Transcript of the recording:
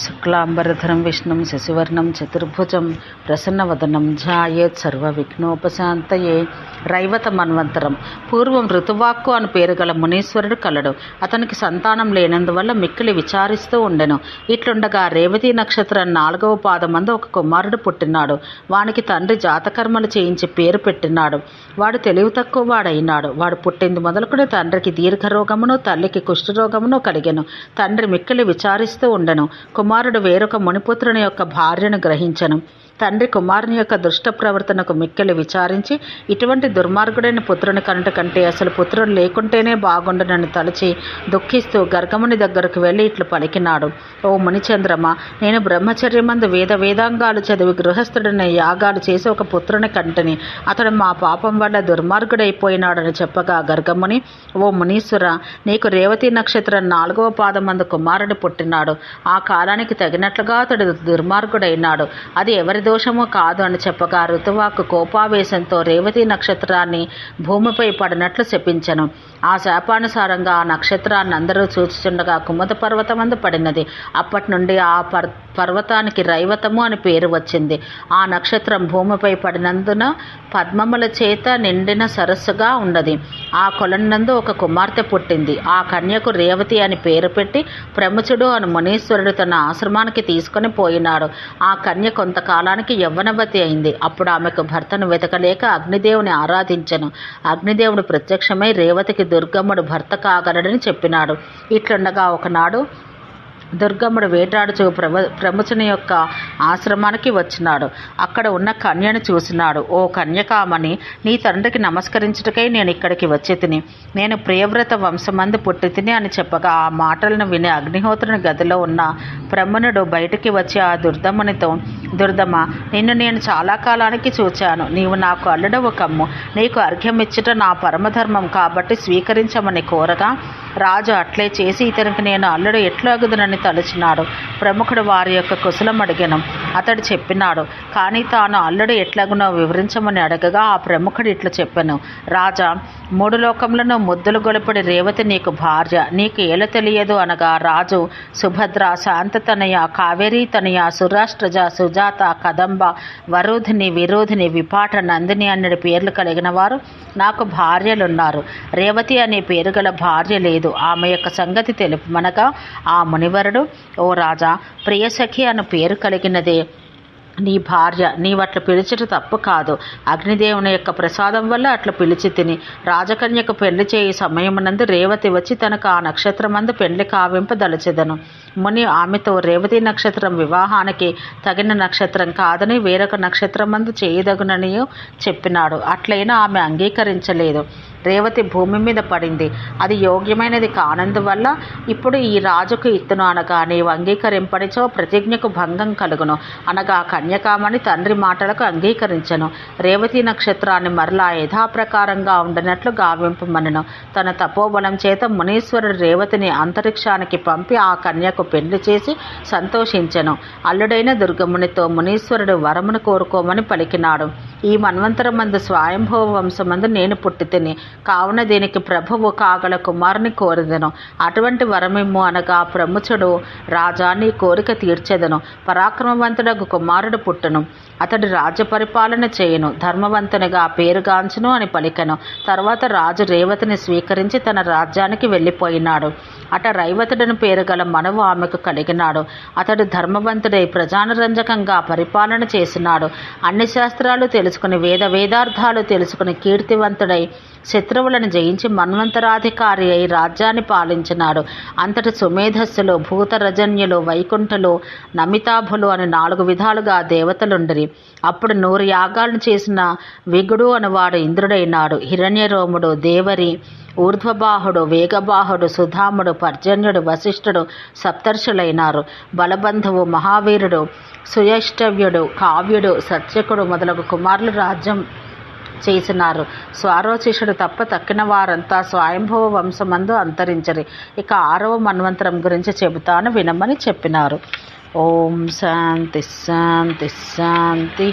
శుక్లాంబరధరం విష్ణుం శశివర్ణం చతుర్భుజం ప్రసన్నవదనం ధ్యాయేత్ సర్వవిఘ్నోపశాంతయే. రైవత మన్వంతరం. పూర్వం ఋతువాక్కు అని పేరు గల మునీశ్వరుడు కలడు. అతనికి సంతానం లేనందువల్ల మిక్కిలి విచారిస్తూ ఉండెను. ఇట్లుండగా రేవతి నక్షత్రం 4వ పాదమందు ఒక కుమారుడు పుట్టినాడు. వానికి తండ్రి జాతకర్మలు చేయించి పేరు పెట్టినాడు. వాడు తెలివి తక్కువ వాడైనాడు. వాడు పుట్టింది మొదలుకుని తండ్రికి దీర్ఘరోగమును తల్లికి కుష్ఠరోగమును కలిగెను. తండ్రి మిక్కిలి విచారిస్తూ ఉండెను. కుమారుడు వేరొక మునిపుత్రుని యొక్క భార్యను గ్రహించెను. తండ్రి కుమారుని యొక్క దుష్ట ప్రవర్తనకు మిక్కిలి విచారించి, ఇటువంటి దుర్మార్గుడైన పుత్రుని కనుట కంటే అసలు పుత్రుడు లేకుంటేనే బాగుండునని తలచి దుఃఖిస్తూ గర్గముని దగ్గరకు వెళ్ళి ఇట్లు పలికినాడు. ఓ మునిచంద్రమ, నేను బ్రహ్మచర్యమందు వేదాంగాలు చదివి గృహస్థుడిని యాగాలు చేసి ఒక పుత్రుని కంటిని. అతడు మా పాపం వల్ల దుర్మార్గుడైపోయినాడని చెప్పగా గర్గముని, ఓ మునీశ్వర, నీకు రేవతి నక్షత్రం 4వ పాదమందు కుమారుడు పుట్టినాడు. ఆ కాలానికి తగినట్లుగా అతడు దుర్మార్గుడైనాడు. అది ఎవరి దోషము కాదు అని చెప్పగా ఋతువాకు కోపావేశంతో రేవతి నక్షత్రాన్ని భూమిపై పడినట్లు శపించెను. ఆ శాపానుసారంగా ఆ నక్షత్రాన్ని అందరూ చూచుచుండగా కుముద పర్వతమందు పడినది. అప్పటి నుండి ఆ పర్వతానికి రైవతము అని పేరు వచ్చింది. ఆ నక్షత్రం భూమిపై పడినందున పద్మముల చేత నిండిన సరస్సుగా ఉన్నది. ఆ కొలనందు ఒక కుమార్తె పుట్టింది. ఆ కన్యకు రేవతి అని పేరు పెట్టి ప్రముచుడు అని మునీశ్వరుడు తన ఆశ్రమానికి తీసుకొని పోయినాడు. ఆ కన్య కొంతకాలానికి యవ్వనవతి అయింది. అప్పుడు ఆమెకు భర్తను వెతకలేక అగ్నిదేవుని ఆరాధించెను. అగ్నిదేవుడు ప్రత్యక్షమై రేవతికి దుర్గమ్ముడు భర్త కాగలడని చెప్పినాడు. ఇట్లుండగా ఒకనాడు దుర్గమ్ముడు వేటాడుచూ ప్రముచుని యొక్క ఆశ్రమానికి వచ్చినాడు. అక్కడ ఉన్న కన్యను చూసినాడు. ఓ కన్యకామణి, నీ తండ్రికి నమస్కరించుటకై నేను ఇక్కడికి వచ్చి తిని. నేను ప్రియవ్రత వంశమందు పుట్టి తిని అని చెప్పగా ఆ మాటలను విని అగ్నిహోత్రుని గదిలో ఉన్న ప్రమునుడు బయటికి వచ్చి ఆ దుర్దమ్మునితో, దుర్దమ, నిన్ను నేను చాలా కాలానికి చూచాను. నీవు నాకు అల్లుడవు కమ్ము. నీకు అర్ఘ్యమిచ్చుట నా పరమధర్మం కాబట్టి స్వీకరించమని కోరగా రాజు అట్లే చేసి ఇతనికి నేను అల్లుడు ఎట్లు అగుదునని తలచినాడు. ప్రముఖుడు వారి యొక్క కుశలం అడిగాను. అతడు చెప్పినాడు. కానీ తాను అల్లుడు ఎట్లగునో వివరించమని అడగగా ఆ ప్రముఖుడు ఇట్లు చెప్పాను. రాజా, 3 లోకములను ముద్దులు గొలుపడి రేవతి నీకు భార్య, నీకు ఏల తెలియదు అనగా రాజు సుభద్ర, శాంతతనయ, కావేరీ తనయ, సురాష్ట్రజ, సుజాత, కదంబ, వరోధిని, విరోధిని, విపాట, నందిని అన్నడి పేర్లు కలిగిన వారు నాకు భార్యలున్నారు. రేవతి అనే పేరు గల భార్య లేదు. ఆమె యొక్క సంగతి తెలుపమనగా ఆ మునివరుడు, ఓ రాజా, ప్రియసఖి అను పేరు కలిగినదే నీ భార్య. నీవట్లు పిలిచిట తప్పు కాదు. అగ్నిదేవుని యొక్క ప్రసాదం వల్ల అట్లా పిలిచి తిని. రాజకన్యకు పెళ్లి చేయి సమయమునందు రేవతి వచ్చి తనకు ఆ నక్షత్రమందు పెళ్లి కావింపదలచెదను. ముని ఆమెతో రేవతి నక్షత్రం వివాహానికి తగిన నక్షత్రం కాదని వేరొక నక్షత్రమందు చేయదగునని చెప్పినాడు. అట్లయినా ఆమె అంగీకరించలేదు. రేవతి భూమి మీద పడింది. అది యోగ్యమైనది కానందువల్ల ఇప్పుడు ఈ రాజుకు ఇత్తును అనగా నీవు అంగీకరింపనిచో ప్రతిజ్ఞకు భంగం కలుగును అనగా కన్యకామణి తండ్రి మాటలకు అంగీకరించను. రేవతి నక్షత్రాన్ని మరలా యథాప్రకారంగా ఉండనట్లు గావింపమనను. తన తపోబలం చేత మునీశ్వరుడు రేవతిని అంతరిక్షానికి పంపి ఆ కన్యకు పెళ్లి చేసి సంతోషించెను. అల్లుడైన దుర్గమునితో మునీశ్వరుడు వరమును కోరుకోమని పలికినాడు. ఈ మన్వంతరమందు స్వయంభవ వంశమందు నేను పుట్టి తిని, కావున దీనికి ప్రభువు కాగల కుమారుని కోరిదెను. అటువంటి వరమిమ్ము అనగా ప్రముచుడు, రాజా, నీ కోరిక తీర్చెదను. పరాక్రమవంతుడకు కుమారుడు పుట్టును. అతడు రాజ్య పరిపాలన చేయును, ధర్మవంతునిగా పేరుగాంచును అని పలికెను. తర్వాత రాజు రేవతిని స్వీకరించి తన రాజ్యానికి వెళ్ళిపోయినాడు. అట రైవతుడని పేరు గల మనవు ఆమెకు కలిగినాడు. అతడు ధర్మవంతుడై ప్రజానరంజకంగా పరిపాలన చేసినాడు. అన్ని శాస్త్రాలు తెలుసుకుని వేదార్థాలు తెలుసుకుని కీర్తివంతుడై శత్రువులను జయించి మన్వంతరాధికారి అయి రాజ్యాన్ని పాలించినాడు. అంతటి సుమేధస్సులు, భూతరజన్యులు, వైకుంఠులు, నమితాభులు అని 4 విధాలుగా దేవతలుండిరి. అప్పుడు 100 యాగాలను చేసిన విగుడు అనువాడు ఇంద్రుడైనాడు. హిరణ్యరోముడు, దేవరి, ఊర్ధ్వబాహుడు, వేగబాహుడు, సుధాముడు, పర్జన్యుడు, వశిష్ఠుడు సప్తర్షులైనారు. బలబంధువు, మహావీరుడు, సుయష్టవ్యుడు, కావ్యుడు, సత్యకుడు మొదలగు కుమారులు రాజ్యం చేసినారు. స్వారోచిషుడు తప్ప తక్కిన వారంతా స్వయంభవ వంశమందు అంతరించరి. ఇక 6వ మన్వంతరం గురించి చెబుతాను, వినమని చెప్పినారు. ఓం శాంతి శాంతి శాంతి.